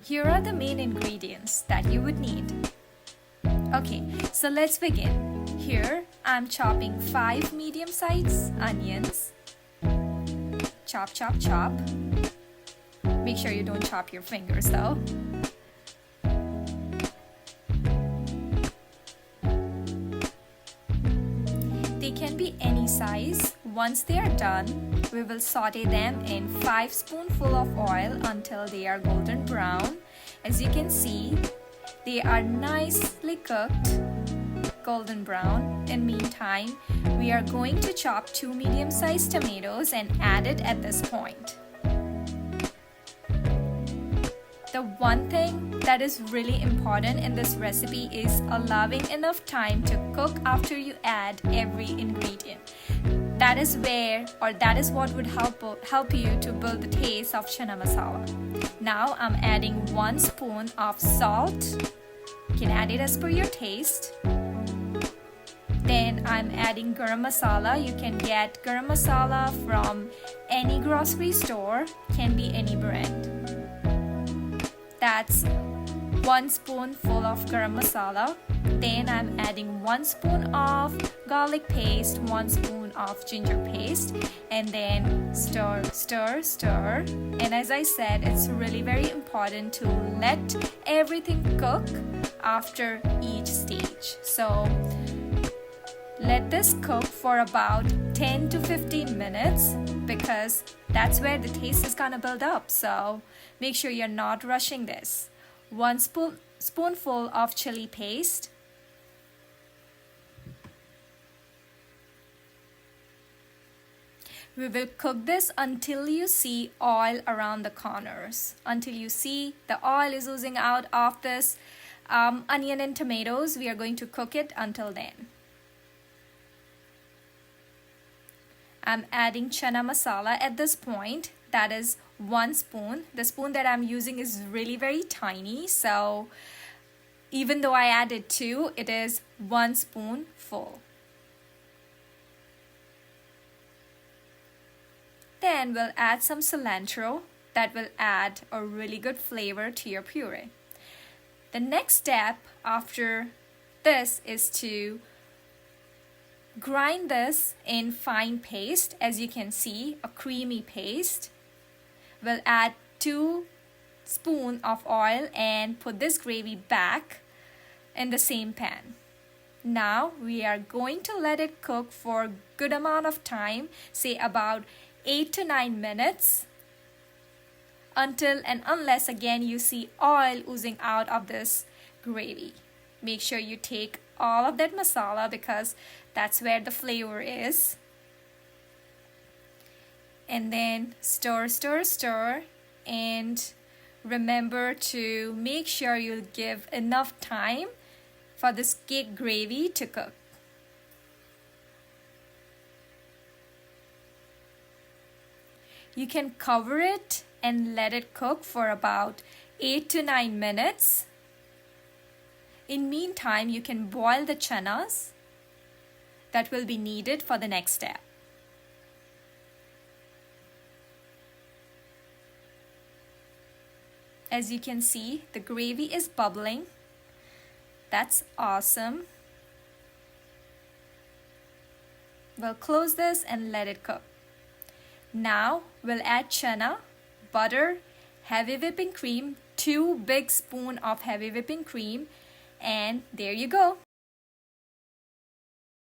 Here are the main ingredients that you would need. Okay, so let's begin. Here I'm chopping 5 medium-sized onions. Chop, chop, chop. Make sure you don't chop your fingers though. They can be any size. Once they are done, we will saute them in 5 spoonfuls of oil until they are golden brown. As you can see, they are nicely cooked, golden brown. In meantime, we are going to chop 2 medium-sized tomatoes and add it at this point. The one thing that is really important in this recipe is allowing enough time to cook after you add every ingredient. That is what would help you to build the taste of Chana Masala. Now I'm adding 1 spoon of salt. You can add it as per your taste. Then I'm adding garam masala. You can get garam masala from any grocery store, can be any brand. That's 1 spoonful of garam masala. Then I'm adding 1 spoon of garlic paste, 1 spoon of ginger paste, and then stir, stir, stir. And as I said, it's really very important to let everything cook after each stage. So let this cook for about 10 to 15 minutes because that's where the taste is gonna build up. So make sure you're not rushing this. 1 spoonful of chili paste. We will cook this until you see oil around the corners. Until you see the oil is oozing out of this onion and tomatoes, we are going to cook it until then. I'm adding chana masala at this point. That is 1 spoon. The spoon that I'm using is really very tiny, so even though I added 2, it is 1 spoon full. Then we'll add some cilantro. That will add a really good flavor to your puree. The next step after this is to grind this in fine paste. As you can see, a creamy paste. We'll add 2 spoons of oil and put this gravy back in the same pan. Now we are going to let it cook for a good amount of time, say about 8 to 9 minutes, until and unless again you see oil oozing out of this gravy. Make sure you take all of that masala because that's where the flavor is. And then stir, stir, stir, and remember to make sure you give enough time for this cake gravy to cook. You can cover it and let it cook for about 8 to 9 minutes. In meantime, you can boil the chanas that will be needed for the next step. As you can see, the gravy is bubbling. That's awesome. We'll close this and let it cook. Now we'll add chana, butter, heavy whipping cream, 2 big spoons of heavy whipping cream, and there you go.